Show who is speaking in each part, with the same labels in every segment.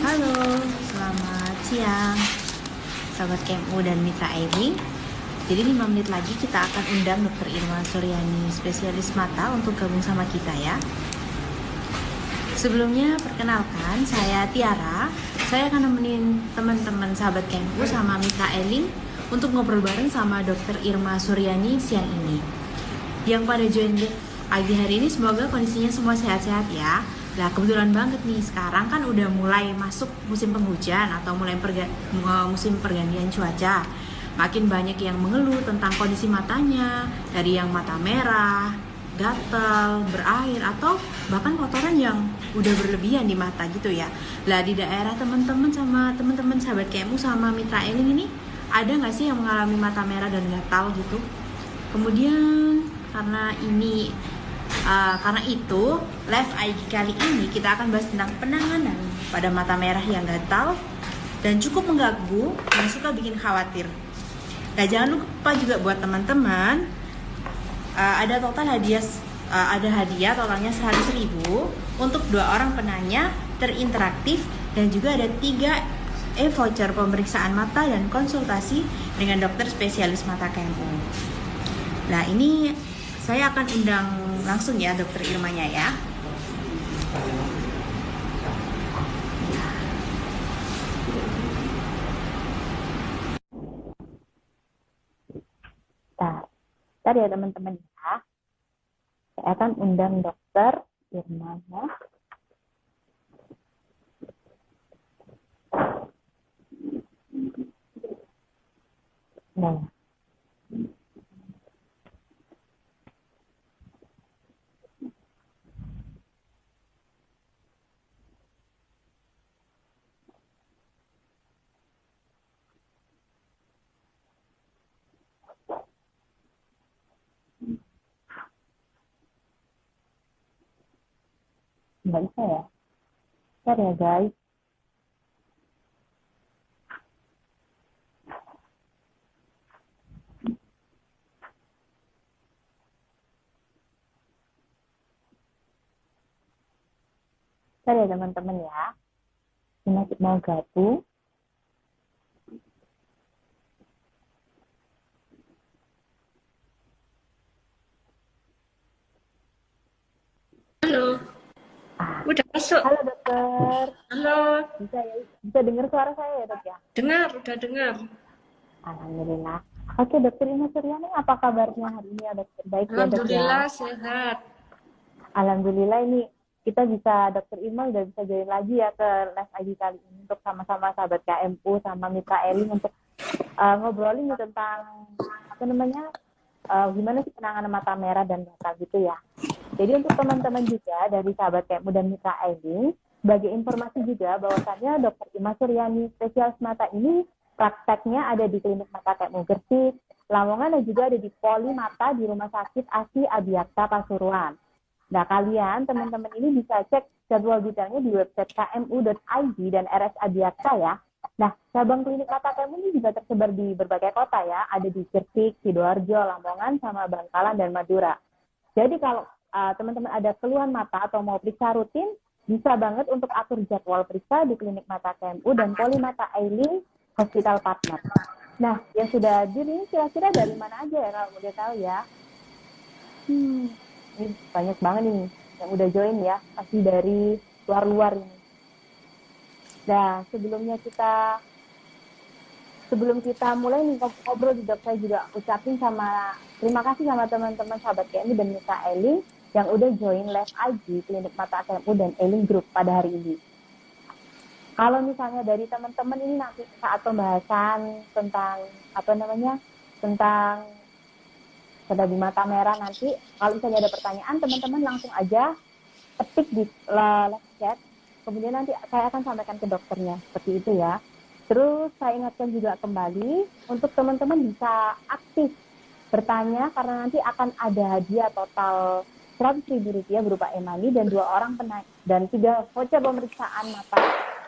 Speaker 1: Halo, selamat siang sahabat KMU dan Mitra Ailing. Jadi 5 menit lagi kita akan undang Dr. Irma Suryani, spesialis mata untuk gabung sama kita ya. Sebelumnya perkenalkan, saya Tiara. Saya akan nemenin teman-teman sahabat KMU sama Mitra Ailing untuk ngobrol bareng sama Dr. Irma Suryani siang ini. Yang pada join pagi hari ini semoga kondisinya semua sehat-sehat ya. Nah kebetulan banget nih sekarang kan udah mulai masuk musim penghujan atau mulai musim pergantian cuaca. Makin banyak yang mengeluh tentang kondisi matanya, dari yang mata merah, gatal, berair, atau bahkan kotoran yang udah berlebihan di mata gitu ya. Lah di daerah teman-teman sama teman-teman sahabat KMU sama Mitra Ailing ini ada nggak sih yang mengalami mata merah dan gatal gitu? Kemudian karena itu, live IG kali ini kita akan bahas tentang penanganan pada mata merah yang gatal dan cukup mengganggu dan suka bikin khawatir. Nah, jangan lupa juga buat teman-teman, ada hadiah totalnya 100.000 untuk 2 orang penanya terinteraktif dan juga ada 3 voucher pemeriksaan mata dan konsultasi dengan dokter spesialis mata KMU. Nah, ini saya akan undang langsung ya dokter Irmanya ya.
Speaker 2: Bentar ya teman-teman ya. Saya akan undang dokter Irmanya. Nah. Nggak bisa ya? Bentar ya guys. Bentar ya teman-teman ya. Ini mau gabung.
Speaker 3: Halo, udah masuk.
Speaker 2: Halo dokter.
Speaker 3: Halo,
Speaker 2: Bisa dengar suara saya ya dok ya?
Speaker 3: udah dengar.
Speaker 2: Alhamdulillah. Oke dokter Irma Suryani, apa kabarnya hari ini ya dokter? Baik ya dok ya?
Speaker 3: Alhamdulillah sehat.
Speaker 2: Alhamdulillah ini kita dokter Irma udah bisa join lagi ya ke live ID kali ini untuk sama-sama sahabat KMU sama Mitra Ailing untuk ngobrolin tentang gimana sih penanganan mata merah dan gatal gitu ya. Jadi untuk teman-teman juga dari sahabat KMU dan Mitra Ailing, sebagai informasi juga bahwasannya Dr. Irma Suryani spesialis mata ini prakteknya ada di Klinik Mata KMU Gresik, Lamongan, dan juga ada di Poli Mata di Rumah Sakit ASI Abiyakta Pasuruan. Nah, kalian teman-teman ini bisa cek jadwal detailnya di website kmu.id dan RS Abiyakta ya. Nah, cabang klinik mata KMU ini juga tersebar di berbagai kota ya, ada di Gresik, Sidoarjo, Lamongan, sama Bangkalan dan Madura. Jadi kalau teman-teman ada keluhan mata atau mau periksa rutin, bisa banget untuk atur jadwal periksa di klinik mata KMU dan Poli Mata Ailing Hospital Partner. Nah, yang sudah hadir ini kira-kira dari mana aja ya kalau udah tahu ya? Ini banyak banget nih yang udah join ya, pasti dari luar-luar ini. Nah, sebelum kita mulai nih ngobrol juga, saya juga ucapin terima kasih sama teman-teman sahabat KMU dan Mitra Ailing yang udah join live IG Klinik Mata KMU dan Ailing Group pada hari ini. Kalau misalnya dari teman-teman ini nanti saat pembahasan tentang tentang mata merah nanti, kalau misalnya ada pertanyaan, teman-teman langsung aja ketik di live chat, kemudian nanti saya akan sampaikan ke dokternya, seperti itu ya. Terus saya ingatkan juga kembali untuk teman-teman bisa aktif bertanya karena nanti akan ada hadiah total Rp100.000 berupa e-money dan 2 orang dan 3 voucher pemeriksaan mata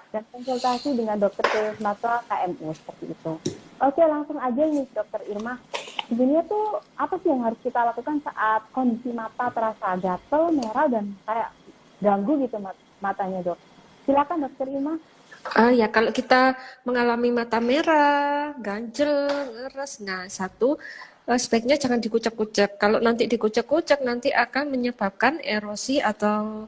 Speaker 2: dan konsultasi dengan dokter spesialis mata KMU, seperti itu. Oke, langsung aja nih dokter Irma. Sebenarnya tuh apa sih yang harus kita lakukan saat kondisi mata terasa gatel, merah, dan kayak ganggu gitu matanya, Dok? Silakan, Dokter Ima.
Speaker 3: Ya kalau kita mengalami mata merah, ganjel, ngeres, nah sebaiknya jangan dikucek-kucek. Kalau nanti dikucek-kucek nanti akan menyebabkan erosi atau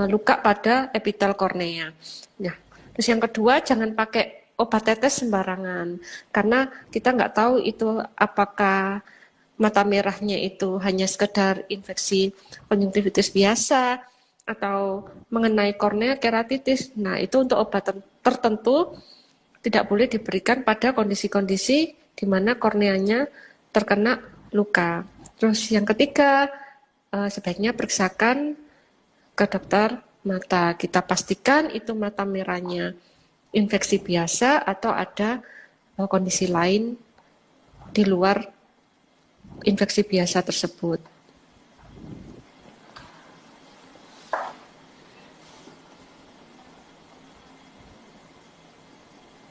Speaker 3: luka pada epitel kornea. Nah, terus yang kedua jangan pakai obat tetes sembarangan karena kita nggak tahu itu apakah mata merahnya itu hanya sekedar infeksi konjungtivitis biasa atau mengenai kornea keratitis. Nah, itu untuk obat tertentu tidak boleh diberikan pada kondisi-kondisi di mana korneanya terkena luka. Terus yang ketiga, sebaiknya periksakan ke dokter mata. Kita pastikan itu mata merahnya infeksi biasa atau ada kondisi lain di luar infeksi biasa tersebut.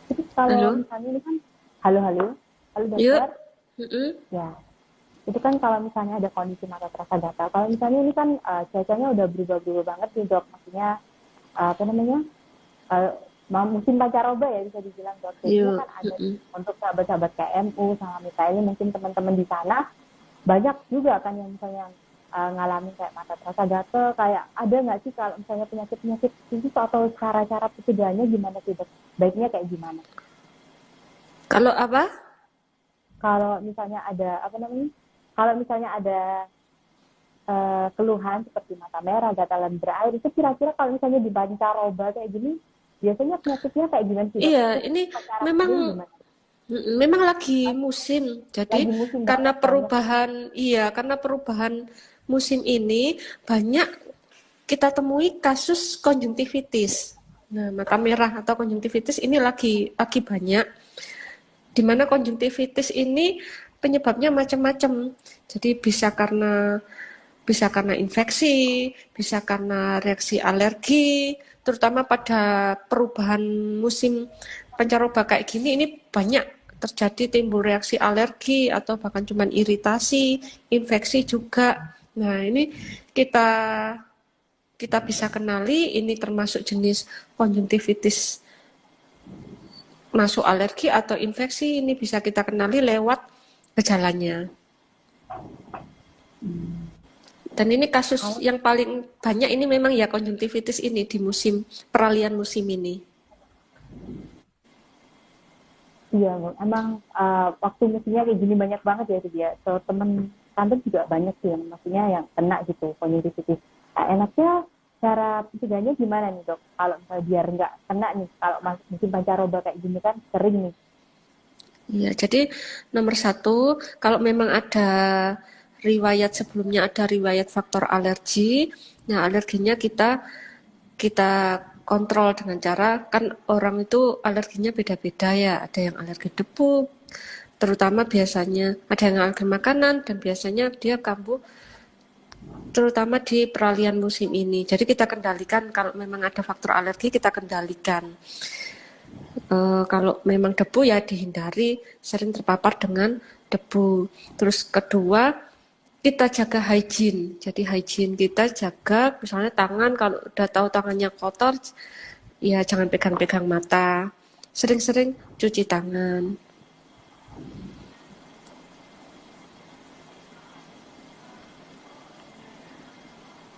Speaker 2: Jadi kalau
Speaker 3: Halo?
Speaker 2: misalnya ini kan, halo
Speaker 3: Yuk.
Speaker 2: dokter,
Speaker 3: Mm-mm.
Speaker 2: ya. Itu kan kalau misalnya ada kondisi mata terasa gatal. Kalau misalnya ini kan cuacanya udah berubah-berubah banget nih, Dok. Maksudnya apa namanya? Musim pancaroba ya bisa dibilang, Dok. Jadinya kan ada untuk sahabat-sahabat KMU sama Mita ini, mungkin teman-teman di sana banyak juga kan yang misalnya ngalamin kayak mata terasa gatal. Kayak ada nggak sih kalau misalnya penyakit-penyakit khusus atau cara-cara pencegahannya gimana sih, Dok? Baiknya kayak gimana?
Speaker 3: Kalau apa?
Speaker 2: Kalau misalnya ada apa namanya? Kalau misalnya ada keluhan seperti mata merah, gatalan berair, itu kira-kira kalau misalnya di pancaroba kayak gini, biasanya penyakitnya kayak gimana sih, Dok?
Speaker 3: Iya,
Speaker 2: Itu
Speaker 3: ini
Speaker 2: cara
Speaker 3: memang
Speaker 2: gimana?
Speaker 3: memang lagi musim. Jadi
Speaker 2: Lagi musim
Speaker 3: karena
Speaker 2: banget,
Speaker 3: karena perubahan musim ini banyak kita temui kasus konjungtivitis. Nah, mata merah atau konjungtivitis ini lagi banyak. Di mana konjungtivitis ini penyebabnya macam-macam. Jadi bisa karena infeksi, bisa karena reaksi alergi, terutama pada perubahan musim pancaroba kayak gini, ini banyak terjadi timbul reaksi alergi atau bahkan cuman iritasi, infeksi juga. Nah, ini kita kita bisa kenali ini termasuk jenis konjungtivitis masuk alergi atau infeksi, ini bisa kita kenali lewat gejalanya. Dan ini kasus yang paling banyak ini memang ya konjungtivitis ini di musim peralihan musim ini.
Speaker 2: Iya, emang waktu musimnya kayak gini banyak banget ya dia. So temen tante juga banyak sih yang maksudnya yang kena gitu konjungtivitis. Nah, enaknya cara pencegahannya gimana nih, Dok? Kalau misalnya biar nggak kena nih, kalau musim pancaroba kayak gini kan sering nih.
Speaker 3: Iya, jadi nomor satu, kalau memang ada riwayat sebelumnya ada riwayat faktor alergi, nah alerginya kita kontrol dengan cara kan orang itu alerginya beda-beda ya, ada yang alergi debu, terutama biasanya ada yang alergi makanan dan biasanya dia kambuh terutama di peralihan musim ini. Jadi kita kendalikan kalau memang ada faktor alergi kita kendalikan. Kalau memang debu ya dihindari sering terpapar dengan debu. Terus kedua kita jaga hygiene. Jadi hygiene kita jaga misalnya tangan kalau udah tahu tangannya kotor ya jangan pegang-pegang mata. Sering-sering cuci tangan.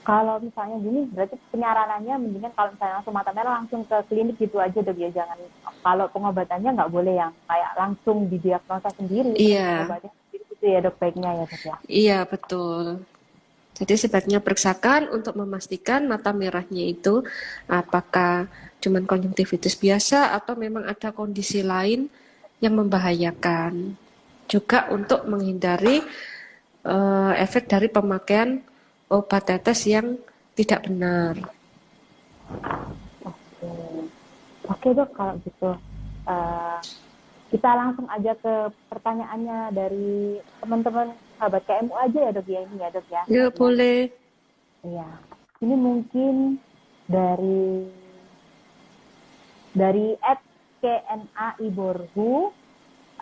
Speaker 2: Kalau misalnya gini, berarti penyaranannya mendingan kalau misalnya langsung mata merah langsung ke klinik gitu aja, Dok ya. Jangan, kalau pengobatannya nggak boleh yang kayak langsung didiagnosa sendiri,
Speaker 3: Iya,
Speaker 2: obatnya sendiri gitu ya, Dok, baiknya ya, Dok ya.
Speaker 3: iya betul. Jadi sebaiknya periksakan untuk memastikan mata merahnya itu apakah cuman konjungtivitis biasa atau memang ada kondisi lain yang membahayakan. Juga untuk menghindari efek dari pemakaian obat tetes yang tidak benar.
Speaker 2: Oke, oke, Dok, kalau gitu. Kita langsung aja ke pertanyaannya dari teman-teman sahabat KMU aja ya, Dok ya, ini ya, Dok ya.
Speaker 3: Ya boleh.
Speaker 2: Iya. Ini mungkin dari @kna Iborhu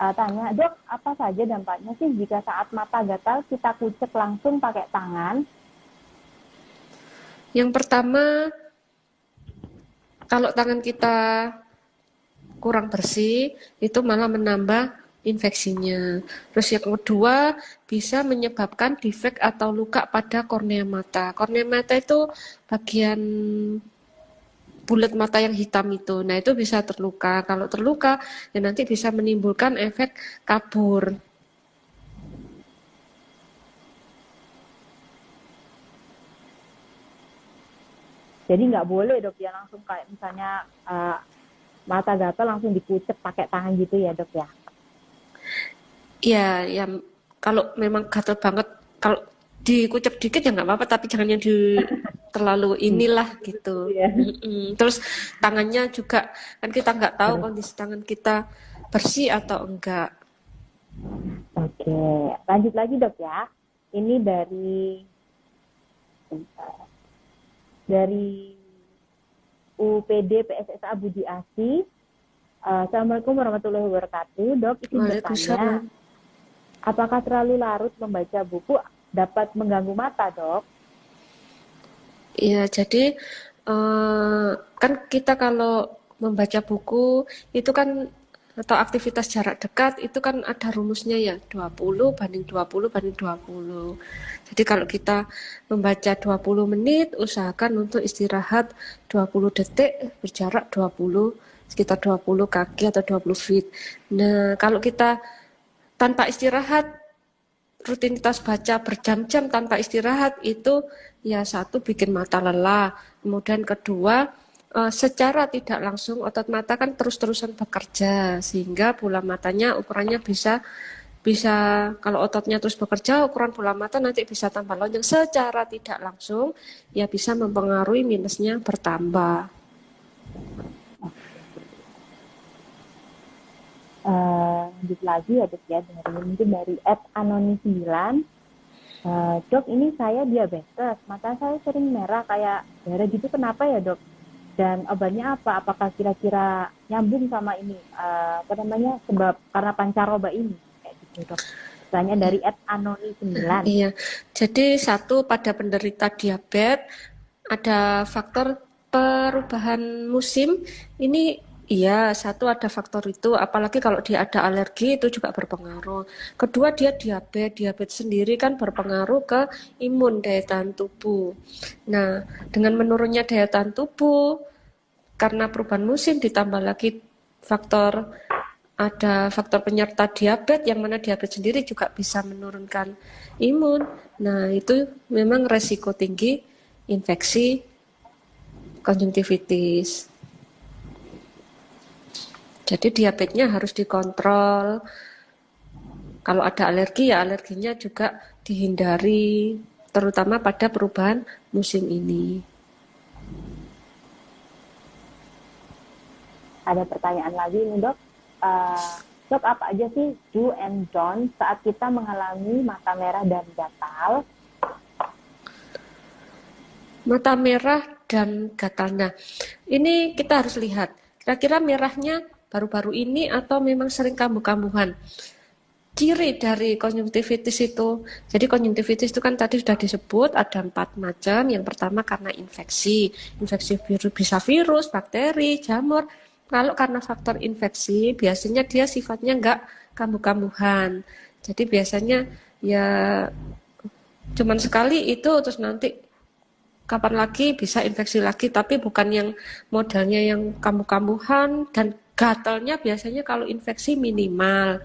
Speaker 2: tanya, Dok, apa saja dampaknya sih jika saat mata gatal kita kucek langsung pakai tangan?
Speaker 3: Yang pertama kalau tangan kita kurang bersih, itu malah menambah infeksinya. Terus yang kedua, bisa menyebabkan defek atau luka pada kornea mata. Kornea mata itu bagian bulat mata yang hitam itu. Nah, itu bisa terluka. Kalau terluka, ya nanti bisa menimbulkan efek kabur.
Speaker 2: Jadi nggak boleh dok ya langsung kayak misalnya mata gatal langsung dikucek pakai tangan gitu ya dok ya?
Speaker 3: Ya, ya kalau memang gatal banget, kalau dikucap dikit ya nggak apa-apa, tapi jangan yang terlalu inilah gitu.
Speaker 2: Ya.
Speaker 3: Terus tangannya juga kan kita nggak tahu kondisi tangan kita bersih atau enggak.
Speaker 2: Oke, lanjut lagi dok ya. Ini dari UPD PSSA Budi Asi. Assalamualaikum warahmatullahi wabarakatuh. Dok, izin bertanya,
Speaker 3: Waalaikumsalam.
Speaker 2: apakah terlalu larut membaca buku dapat mengganggu mata, dok?
Speaker 3: Iya, jadi kan kita kalau membaca buku itu kan atau aktivitas jarak dekat itu kan ada rumusnya ya 20 banding 20 banding 20. Jadi kalau kita membaca 20 menit usahakan untuk istirahat 20 detik berjarak 20 sekitar 20 kaki atau 20 feet. Nah, kalau kita tanpa istirahat rutinitas baca berjam-jam tanpa istirahat itu ya satu bikin mata lelah, kemudian kedua secara tidak langsung otot mata kan terus-terusan bekerja sehingga bola matanya ukurannya bisa kalau ototnya terus bekerja ukuran bola mata nanti bisa tambah lonjong secara tidak langsung ya bisa mempengaruhi minusnya bertambah.
Speaker 2: Lanjut lagi ya dok ya, mungkin dari @anoni9. Dok, ini saya diabetes, mata saya sering merah kayak darah gitu, kenapa ya dok? Dan obatnya apa? Apakah kira-kira nyambung sama ini sebab karena pancaroba ini kayak gitu dok? Tanya dari @anoni9.
Speaker 3: Iya, jadi satu pada penderita diabetes ada faktor perubahan musim ini. Iya, satu ada faktor itu, apalagi kalau dia ada alergi itu juga berpengaruh. Kedua dia diabetes sendiri kan berpengaruh ke imun daya tahan tubuh. Nah, dengan menurunnya daya tahan tubuh karena perubahan musim ditambah lagi ada faktor penyerta diabetes yang mana diabetes sendiri juga bisa menurunkan imun. Nah, itu memang resiko tinggi infeksi konjungtivitis. Jadi diabetesnya harus dikontrol. Kalau ada alergi ya alerginya juga dihindari, terutama pada perubahan musim ini.
Speaker 2: Ada pertanyaan lagi nih dok. Dok, apa aja sih do and don't saat kita mengalami mata merah dan gatal?
Speaker 3: Mata merah dan gatal. Nah, ini kita harus lihat. Kira-kira merahnya baru-baru ini atau memang sering kambuh-kambuhan. Ciri dari konjungtivitis itu, jadi konjungtivitis itu kan tadi sudah disebut ada 4 macam. Yang pertama karena infeksi virus, bisa virus, bakteri, jamur. Kalau karena faktor infeksi, biasanya dia sifatnya enggak kambuh-kambuhan. Jadi biasanya ya cuman sekali itu terus nanti kapan lagi bisa infeksi lagi, tapi bukan yang modelnya yang kambuh-kambuhan dan gatalnya biasanya kalau infeksi minimal.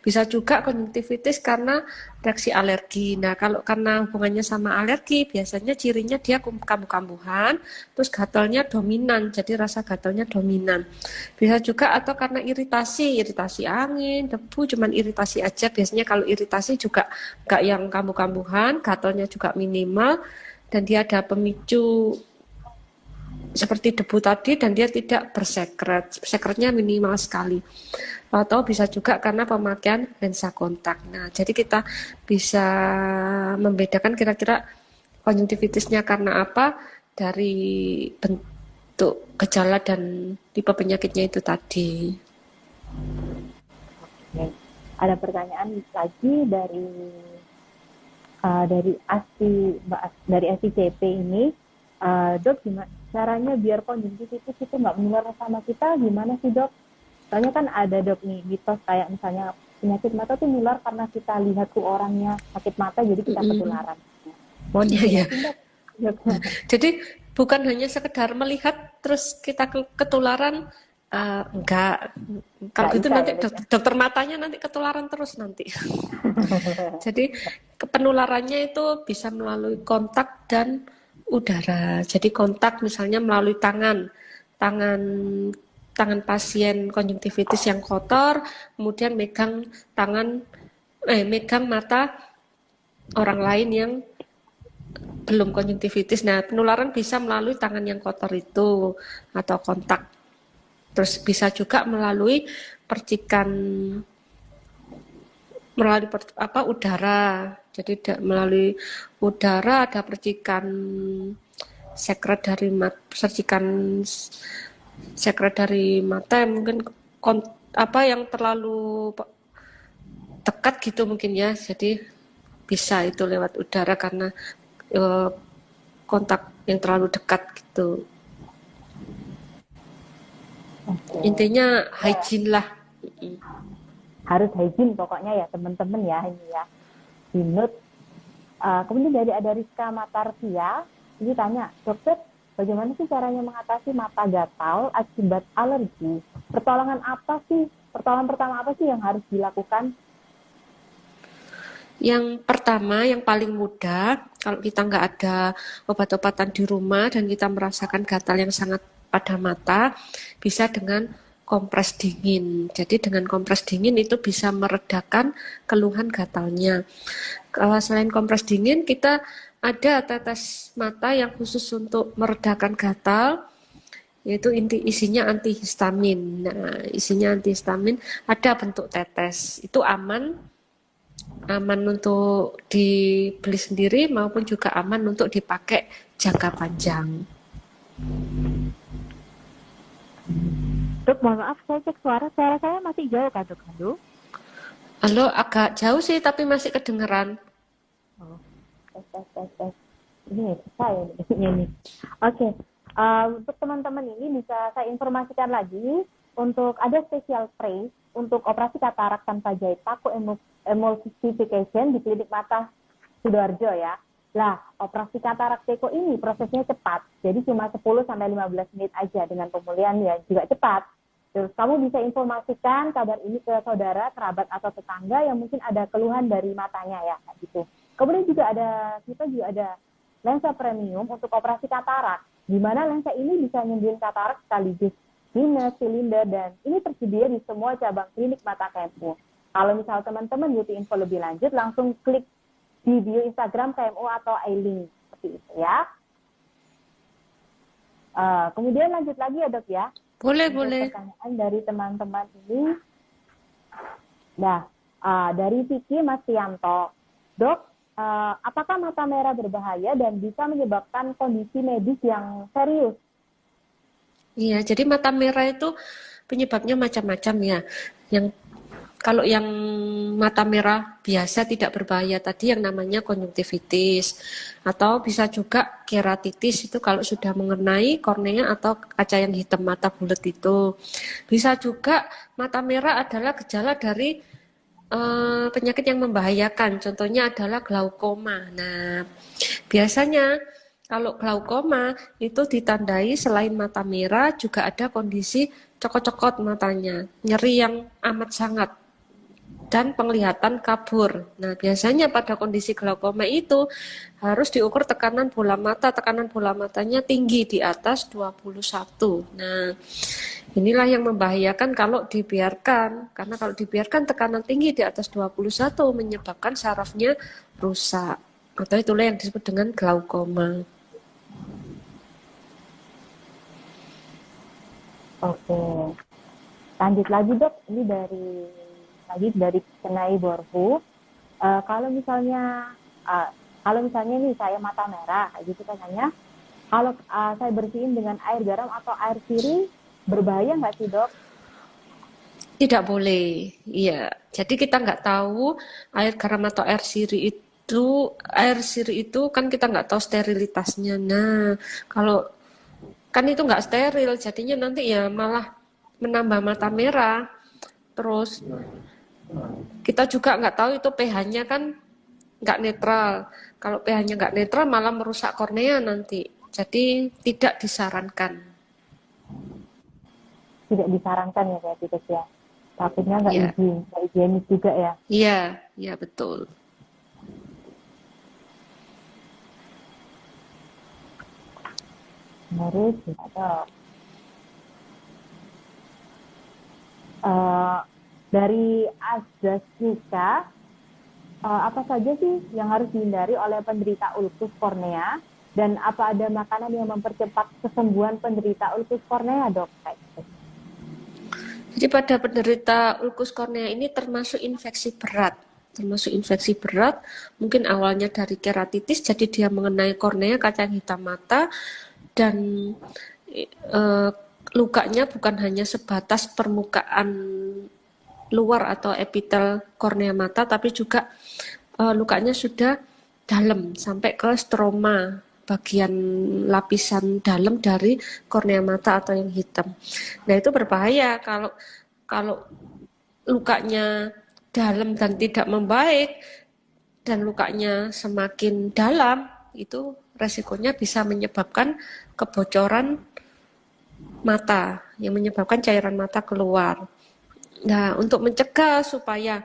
Speaker 3: Bisa juga konjungtivitis karena reaksi alergi. Nah, kalau karena hubungannya sama alergi, biasanya cirinya dia kambuh-kambuhan, terus gatalnya dominan, jadi rasa gatalnya dominan. Bisa juga atau karena iritasi angin, debu, cuman iritasi aja. Biasanya kalau iritasi juga nggak yang kambuh-kambuhan, gatalnya juga minimal, dan dia ada pemicu seperti debu tadi dan dia tidak bersekretnya minimal sekali. Atau bisa juga karena pemakaian lensa kontak. Nah, jadi kita bisa membedakan kira-kira konjungtivitisnya karena apa dari bentuk gejala dan tipe penyakitnya itu tadi.
Speaker 2: Oke. Ada pertanyaan lagi dari ASI CP ini. Dok, caranya biar konjungtivitis itu nggak menular sama kita gimana sih dok? Soalnya kan ada dok nih mitos kayak misalnya penyakit mata tuh nular karena kita lihat tuh orangnya sakit mata jadi kita
Speaker 3: Mm-mm.
Speaker 2: ketularan. Mau
Speaker 3: Iya, iya.
Speaker 2: dijelasin dok?
Speaker 3: Jadi bukan hanya sekedar melihat terus kita ketularan, enggak. Kalau
Speaker 2: Nggak
Speaker 3: gitu
Speaker 2: bisa
Speaker 3: nanti
Speaker 2: ya dok ya?
Speaker 3: dokter matanya nanti ketularan terus nanti. Jadi penularannya itu bisa melalui kontak dan udara. Jadi kontak misalnya melalui tangan tangan pasien konjungtivitis yang kotor, kemudian megang mata orang lain yang belum konjungtivitis. Nah, penularan bisa melalui tangan yang kotor itu atau kontak. Terus bisa juga melalui percikan udara. Jadi melalui udara ada percikan percikan sekret dari mata yang mungkin yang terlalu dekat gitu mungkin ya. Jadi bisa itu lewat udara karena kontak yang terlalu dekat gitu.
Speaker 2: Oke.
Speaker 3: Intinya
Speaker 2: Ya,
Speaker 3: hygiene lah.
Speaker 2: harus hygiene pokoknya ya teman-teman ya ini ya. Dinut. Kemudian dari ada Rizka Matarsia, ini tanya, dokter, bagaimana sih caranya mengatasi mata gatal akibat alergi? Pertolongan pertama apa sih yang harus dilakukan?
Speaker 3: Yang pertama, yang paling mudah, kalau kita nggak ada obat-obatan di rumah dan kita merasakan gatal yang sangat pada mata, bisa dengan kompres dingin. Jadi dengan kompres dingin itu bisa meredakan keluhan gatalnya. Selain kompres dingin, kita ada tetes mata yang khusus untuk meredakan gatal, yaitu isinya antihistamin. Nah, isinya antihistamin ada bentuk tetes. Itu aman untuk dibeli sendiri maupun juga aman untuk dipakai jangka panjang.
Speaker 2: Dok, mohon maaf, saya cek suara saya masih jauh kah dok? Halo?
Speaker 3: Halo, agak jauh sih tapi masih kedengeran.
Speaker 2: Oh, tes. Ini saya ini. Oke, untuk teman-teman ini bisa saya informasikan lagi untuk ada special price untuk operasi katarak tanpa jahit paku emulsification di klinik mata Sidoarjo ya. Lah, operasi katarak teko ini prosesnya cepat. Jadi cuma 10-15 menit aja dengan pemulihan ya juga cepat. Terus kamu bisa informasikan kabar ini ke saudara, kerabat atau tetangga yang mungkin ada keluhan dari matanya ya gitu. Kemudian kita juga ada lensa premium untuk operasi katarak. Di mana lensa ini bisa nyembuhin katarak sekaligus minus, silinder, dan ini tersedia di semua cabang klinik mata KMU. Kalau misal teman-teman butuh info lebih lanjut, langsung klik di bio Instagram KMU atau iLink seperti itu ya. Kemudian lanjut lagi ya dok ya.
Speaker 3: Boleh.
Speaker 2: Pertanyaan dari teman-teman ini. Nah, dari Vicky Mastianto. Dok, apakah mata merah berbahaya dan bisa menyebabkan kondisi medis yang serius?
Speaker 3: Iya, jadi mata merah itu penyebabnya macam-macam ya. Kalau yang mata merah biasa tidak berbahaya tadi yang namanya konjungtivitis, atau bisa juga keratitis itu kalau sudah mengenai kornea atau kaca yang hitam mata bulat itu. Bisa juga mata merah adalah gejala dari penyakit yang membahayakan. Contohnya adalah glaukoma. Nah, biasanya kalau glaukoma itu ditandai selain mata merah juga ada kondisi cokot-cokot matanya, nyeri yang amat sangat dan penglihatan kabur. Nah, biasanya pada kondisi glaukoma itu harus diukur tekanan bola mata. Tekanan bola matanya tinggi di atas 21. Nah, inilah yang membahayakan kalau dibiarkan. Karena kalau dibiarkan tekanan tinggi di atas 21 menyebabkan sarafnya rusak. Atau itulah yang disebut dengan glaukoma.
Speaker 2: Oke. Lanjut lagi dok, ini dari Kenai Borhu. Kalau misalnya nih saya mata merah, kayak gitu katanya. Kalau saya bersihin dengan air garam atau air sirih, berbahaya nggak sih dok?
Speaker 3: Tidak boleh, iya. Jadi kita nggak tahu air garam atau air sirih itu kan kita nggak tahu sterilitasnya. Nah, kalau kan itu nggak steril, jadinya nanti ya malah menambah mata merah. Terus kita juga nggak tahu itu pH-nya kan nggak netral. Kalau pH-nya nggak netral malah merusak kornea nanti. Jadi tidak disarankan.
Speaker 2: Tidak disarankan ya kayak gitu ya. Takutnya nggak
Speaker 3: Ya,
Speaker 2: izin, nggak higienis juga ya.
Speaker 3: iya, iya betul.
Speaker 2: Terus ada eh, dari AstraZeneca, apa saja sih yang harus dihindari oleh penderita ulkus kornea, dan apa ada makanan yang mempercepat kesembuhan penderita ulkus kornea, dok? Kayak gitu.
Speaker 3: Jadi pada penderita ulkus kornea ini termasuk infeksi berat. Termasuk infeksi berat, mungkin awalnya dari keratitis, jadi dia mengenai kornea, kacang hitam mata, dan eh, lukanya bukan hanya sebatas permukaan luar atau epitel kornea mata, tapi juga lukanya sudah dalam sampai ke stroma, bagian lapisan dalam dari kornea mata atau yang hitam. Nah itu berbahaya kalau kalau lukanya dalam dan tidak membaik dan lukanya semakin dalam, itu resikonya bisa menyebabkan kebocoran mata yang menyebabkan cairan mata keluar. Nah, untuk mencegah supaya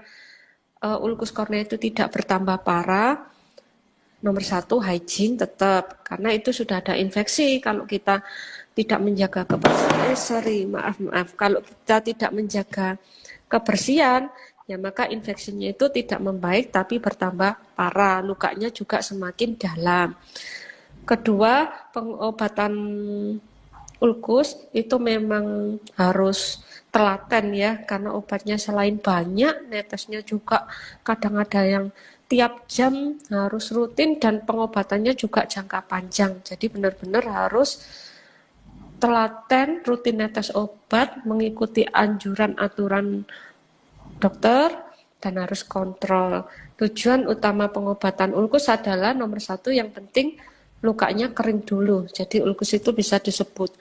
Speaker 3: ulkus kornea itu tidak bertambah parah, nomor satu hygiene tetap, karena itu sudah ada infeksi. Kalau kita tidak menjaga kebersihan, kalau kita tidak menjaga kebersihan, ya maka infeksinya itu tidak membaik tapi bertambah parah, lukanya juga semakin dalam. Kedua, pengobatan ulkus itu memang harus telaten ya, karena obatnya selain banyak, netesnya juga kadang ada yang tiap jam harus rutin dan pengobatannya juga jangka panjang. Jadi benar-benar harus telaten, rutin netes obat, mengikuti anjuran aturan dokter, dan harus kontrol. Tujuan utama pengobatan ulkus adalah nomor satu yang penting lukanya kering dulu. Jadi ulkus itu bisa disebut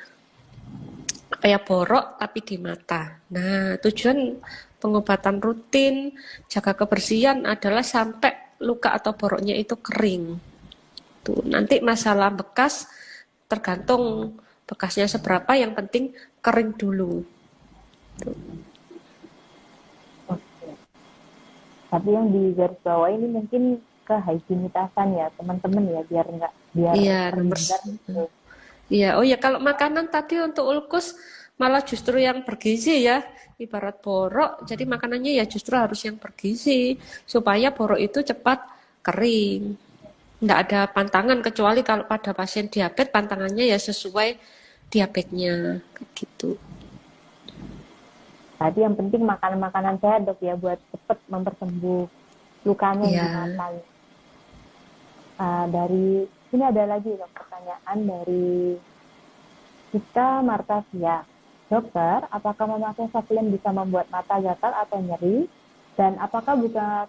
Speaker 3: kayak borok tapi di mata. Nah, tujuan pengobatan rutin, jaga kebersihan adalah sampai luka atau boroknya itu kering. Tuh, nanti masalah bekas tergantung bekasnya seberapa, yang penting kering dulu. Tuh.
Speaker 2: Oke. Tapi yang di garis bawah ini mungkin kehigienitasan ya teman-teman ya, biar
Speaker 3: Iya, nomor
Speaker 2: terhindar gitu.
Speaker 3: Iya, oh ya kalau makanan tadi untuk ulkus malah justru yang bergizi ya, ibarat borok, jadi makanannya ya justru harus yang bergizi supaya borok itu cepat kering. Nggak ada pantangan kecuali kalau pada pasien diabetes pantangannya ya sesuai diabetesnya gitu.
Speaker 2: Tadi yang penting makanan-makanan sehat, dok ya, buat cepet mempersembuh lukanya yang di
Speaker 3: Iya.
Speaker 2: mata. Dari ini ada lagi dok pertanyaan dari kita Martasia. Dokter, apakah memakai supplement bisa membuat mata gatal atau nyeri? Dan apakah buka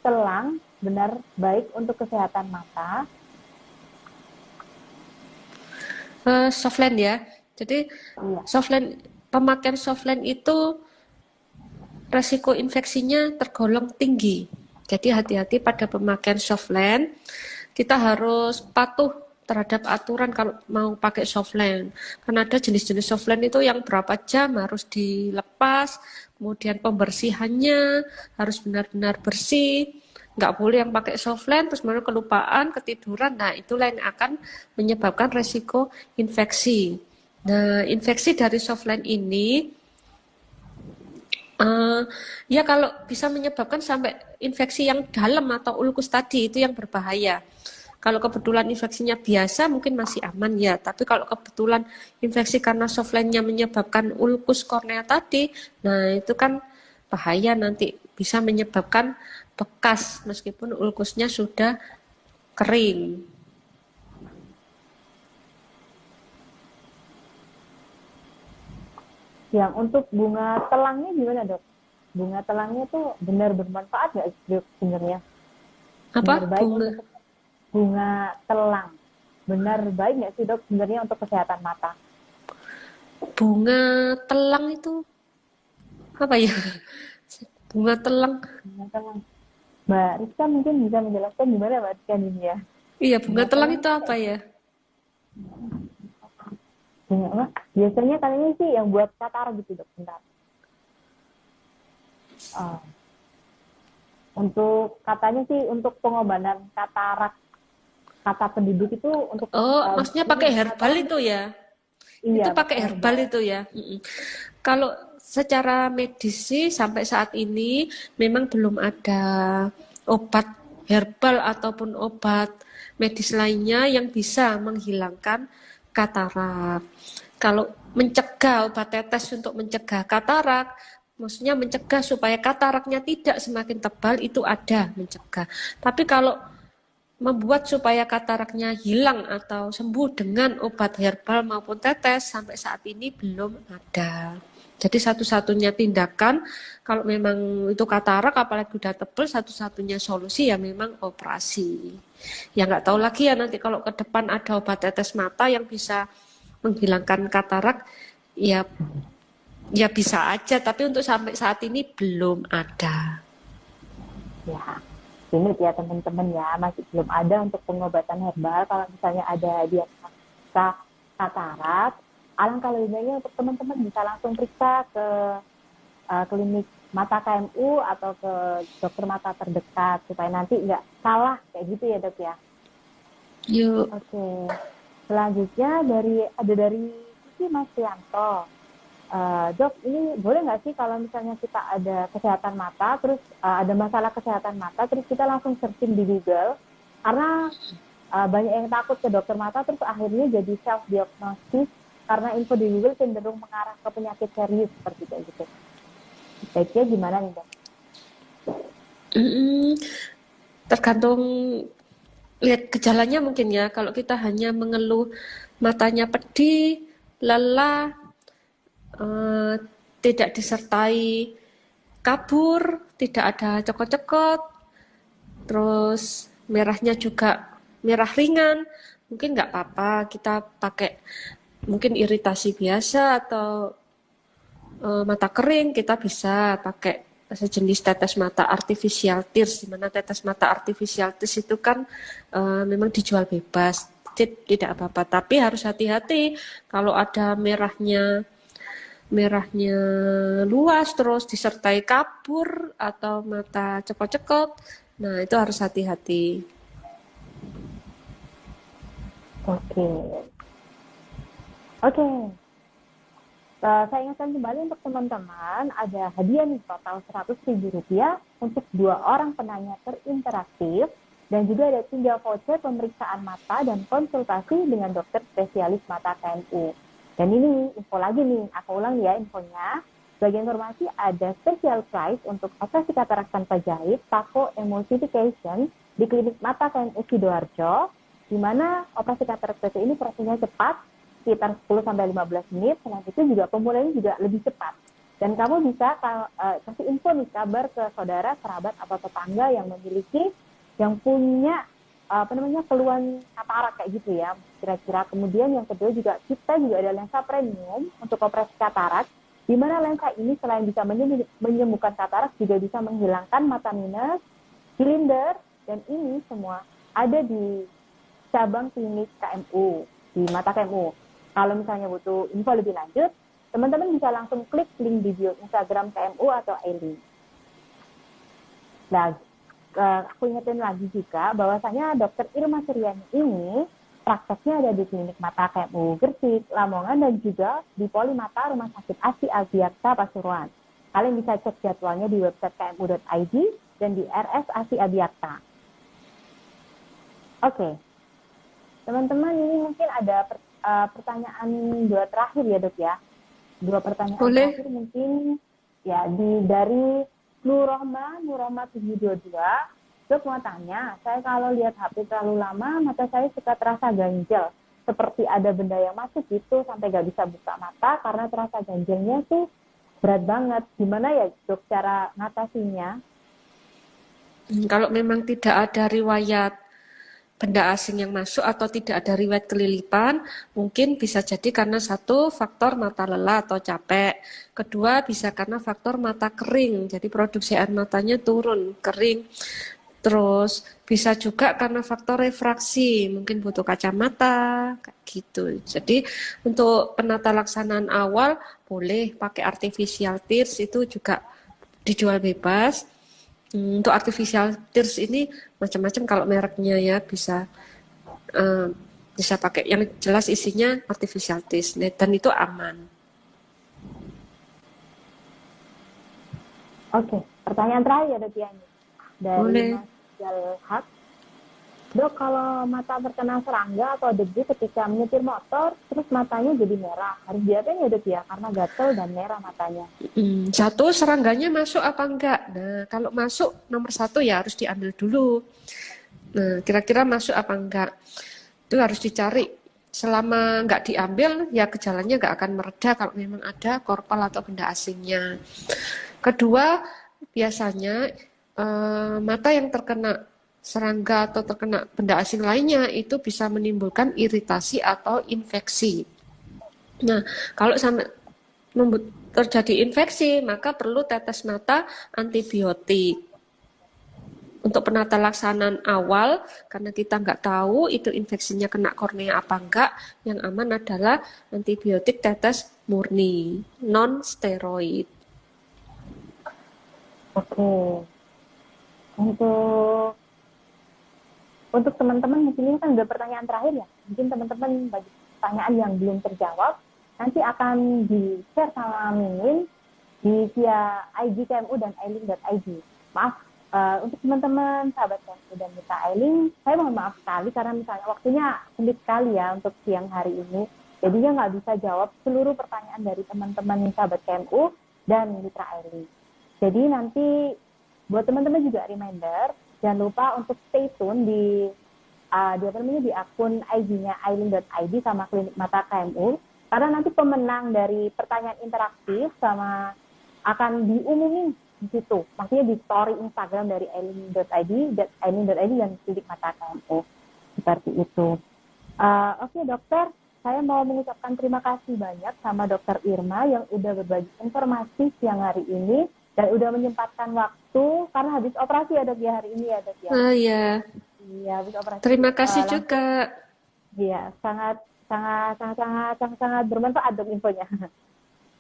Speaker 2: telang benar baik untuk kesehatan mata?
Speaker 3: Softland ya. Jadi
Speaker 2: Iya.
Speaker 3: pemakaian softland itu resiko infeksinya tergolong tinggi. Jadi hati-hati pada pemakaian softland. Kita harus patuh terhadap aturan kalau mau pakai softland. Karena ada jenis-jenis softland itu yang berapa jam harus dilepas, kemudian pembersihannya harus benar-benar bersih. Nggak boleh yang pakai softland terus baru kelupaan, ketiduran. Nah, itulah yang akan menyebabkan resiko infeksi. Nah, infeksi dari softland ini ya kalau bisa menyebabkan sampai infeksi yang dalam atau ulkus tadi itu yang berbahaya. Kalau kebetulan infeksinya biasa mungkin masih aman ya, tapi kalau kebetulan infeksi karena softlandnya menyebabkan ulkus kornea tadi, nah itu kan bahaya, nanti bisa menyebabkan bekas meskipun ulkusnya sudah kering.
Speaker 2: Yang untuk bunga telangnya gimana dok? Bunga telangnya tuh benar bermanfaat nggak dok sebenarnya?
Speaker 3: Apa?
Speaker 2: Benar baik
Speaker 3: Bunga?
Speaker 2: untuk bunga telang. benar baik nggak sih dok sebenarnya untuk kesehatan mata?
Speaker 3: Bunga telang itu apa ya? Bunga telang.
Speaker 2: Teman-teman, Mbak Rizka mungkin bisa menjelaskan gimana Mbak Rizka ini ya?
Speaker 3: Iya, bunga
Speaker 2: Bunga
Speaker 3: telang
Speaker 2: telang
Speaker 3: itu apa ya?
Speaker 2: bunga apa? Biasanya kalian sih yang buat katarak gitu dok, bentar. Ah, untuk katanya sih untuk pengobatan katarak kata penduduk itu untuk
Speaker 3: Oh, maksudnya
Speaker 2: ini
Speaker 3: pakai herbal
Speaker 2: katarak
Speaker 3: itu ya?
Speaker 2: iya
Speaker 3: Itu
Speaker 2: pakai
Speaker 3: pakai herbal
Speaker 2: herbal.
Speaker 3: itu ya? Mm-mm. Kalau secara medis sih sampai saat ini memang belum ada obat herbal ataupun obat medis lainnya yang bisa menghilangkan katarak. Kalau mencegah obat tetes untuk mencegah katarak, maksudnya mencegah supaya kataraknya tidak semakin tebal itu ada mencegah. Tapi kalau membuat supaya kataraknya hilang atau sembuh dengan obat herbal maupun tetes sampai saat ini belum ada. Jadi satu-satunya tindakan kalau memang itu katarak apalagi udah tebal satu-satunya solusi ya memang operasi. Ya nggak tahu lagi ya nanti kalau ke depan ada obat tetes mata yang bisa menghilangkan katarak ya ya bisa aja tapi untuk sampai saat ini belum ada.
Speaker 2: Ya, ini ya teman-teman ya, masih belum ada untuk pengobatan herbal. Kalau misalnya ada diagnosa katarak, alangkah lebih baiknya untuk teman-teman bisa langsung periksa ke klinik mata KMU atau ke dokter mata terdekat supaya nanti nggak salah kayak gitu ya dok ya.
Speaker 3: Yuk.
Speaker 2: Oke, selanjutnya dari Sisi Mas Prianto. Dok, ini boleh nggak sih kalau misalnya kita ada kesehatan mata, terus ada masalah kesehatan mata, terus kita langsung searching di Google, karena banyak yang takut ke dokter mata, terus akhirnya jadi self-diagnosis, karena info di Google cenderung mengarah ke penyakit serius seperti kayak gitu. Baiknya gimana nih dok?
Speaker 3: Tergantung lihat gejalanya mungkin ya. Kalau kita hanya mengeluh matanya pedih, lelah, eh, tidak disertai kabur, tidak ada cekot-cekot, terus merahnya juga merah ringan, mungkin nggak apa-apa kita pakai mungkin iritasi biasa atau mata kering kita bisa pakai sejenis tetes mata artificial tears di mana tetes mata artificial tears itu kan memang dijual bebas tidak apa-apa tapi harus hati-hati kalau ada merahnya luas terus disertai kabur atau mata cekot-cekot nah itu harus hati-hati.
Speaker 2: Oke, oke. Saya ingatkan kembali untuk teman-teman, ada hadiah nih total Rp100.000 untuk 2 orang penanya terinteraktif, dan juga ada 3 voucher pemeriksaan mata dan konsultasi dengan dokter spesialis mata KMU. Dan ini info lagi nih, aku ulang ya infonya. Sebagai informasi, ada special price untuk operasi katarak tanpa jahit, Pako Emulsification di klinik mata KMU Sidoarjo, di mana operasi katarak ini prosesnya cepat, sekitar 10-15 menit, selain itu juga pemulihannya juga lebih cepat. Dan kamu bisa kasih info nih, kabar ke saudara, kerabat, atau tetangga yang punya keluhan katarak kayak gitu ya, kira-kira. Kemudian yang kedua juga, kita juga ada lensa premium untuk operasi katarak, di mana lensa ini selain bisa menyembuhkan katarak, juga bisa menghilangkan mata minus, silinder, dan ini semua ada di cabang klinik KMU, di mata KMU. Kalau misalnya butuh info lebih lanjut, teman-teman bisa langsung klik link di bio Instagram KMU atau Aileen. Nah, aku ingetin lagi juga bahwasanya Dr. Irma Suryani ini prakteknya ada di klinik mata KMU Gresik, Lamongan, dan juga di Polimata Rumah Sakit ASI Abiaksa Pasuruan. Kalian bisa cek jadwalnya di website kmu.id dan di RS ASI Abiaksa. Oke, teman-teman, ini mungkin ada pertanyaan 2 terakhir ya dok ya. 2 pertanyaan
Speaker 3: Boleh.
Speaker 2: terakhir mungkin ya dari Nurrohma 722. Dok mau tanya, saya kalau lihat HP terlalu lama, mata saya suka terasa ganjel. Seperti ada benda yang masuk gitu sampai gak bisa buka mata karena terasa ganjelnya tuh berat banget. Gimana ya dok cara ngatasinya?
Speaker 3: Kalau memang tidak ada riwayat benda asing yang masuk atau tidak ada riwayat kelilipan, mungkin bisa jadi karena satu faktor mata lelah atau capek. Kedua bisa karena faktor mata kering, jadi produksi air matanya turun, kering. Terus bisa juga karena faktor refraksi, mungkin butuh kacamata, kayak gitu. Jadi untuk penata laksanaan awal boleh pakai artificial tears, itu juga dijual bebas. Untuk artificial tears ini macam-macam kalau mereknya ya, eh, bisa pakai yang jelas isinya artificial tears dan itu aman.
Speaker 2: Oke, pertanyaan terakhir ya Dok ya, ini dari
Speaker 3: Boleh.
Speaker 2: Mas Jalhak. Dok, kalau mata terkena serangga atau debu ketika menyetir motor, terus matanya jadi merah, harus diapain ya Dok ya? Karena gatel dan merah matanya.
Speaker 3: Satu, serangganya masuk apa enggak? Nah, kalau masuk nomor satu ya harus diambil dulu. Nah, kira-kira masuk apa enggak? Itu harus dicari. Selama enggak diambil, ya gejalanya enggak akan mereda kalau memang ada korpal atau benda asingnya. Kedua, biasanya mata yang terkena serangga atau terkena benda asing lainnya itu bisa menimbulkan iritasi atau infeksi. Nah, kalau sampai terjadi infeksi, maka perlu tetes mata antibiotik. Untuk penata laksanaan awal, karena kita nggak tahu itu infeksinya kena kornea apa enggak, yang aman adalah antibiotik tetes murni, non-steroid.
Speaker 2: Oke. Untuk teman-teman mungkin ini kan udah pertanyaan terakhir ya. Mungkin teman-teman bagi pertanyaan yang belum terjawab nanti akan di-share sama Mimin di via IG KMU dan ailing.id. Maaf untuk teman-teman sahabat KMU dan Mita Ailing, saya mohon maaf sekali karena misalnya waktunya sulit sekali ya untuk siang hari ini. Jadinya nggak bisa jawab seluruh pertanyaan dari teman-teman sahabat KMU dan Mitra Ailing. Jadi nanti buat teman-teman juga reminder, jangan lupa untuk stay tune di akun IG-nya ailing.id sama Klinik Mata KMU, karena nanti pemenang dari pertanyaan interaktif sama akan diumumin di situ, maksudnya di story Instagram dari ailing.id dan Klinik Mata KMU, seperti itu. Oke dokter, saya mau mengucapkan terima kasih banyak sama Dokter Irma yang udah berbagi informasi siang hari ini dan udah menyempatkan waktu karena habis operasi ya Dok ya hari ini ya Dok ya.
Speaker 3: Oh iya.
Speaker 2: Iya, habis operasi.
Speaker 3: Terima kasih juga.
Speaker 2: Iya, sangat bermanfaat Dok infonya.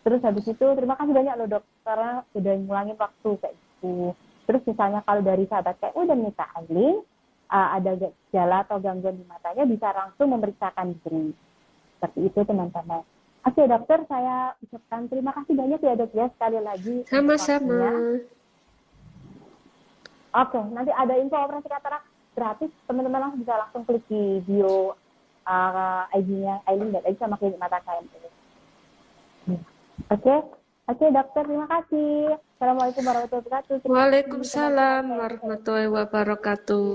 Speaker 2: Terus habis itu terima kasih banyak loh Dok karena udah ngulangin waktu kayak gitu. Terus misalnya kalau dari sahabat kayak udah Mita Ailing ada gejala atau gangguan di matanya bisa langsung memeriksakan diri. Seperti itu teman-teman. Oke dokter, saya ucapkan terima kasih banyak ya Dok ya sekali lagi.
Speaker 3: Sama-sama.
Speaker 2: Oke, nanti ada info operasi katarak gratis, teman-teman bisa langsung klik di bio IG-nya ailing.id sama Klinik Mata KMU. Oke dokter, terima kasih. Assalamualaikum warahmatullahi wabarakatuh.
Speaker 3: Waalaikumsalam warahmatullahi wabarakatuh.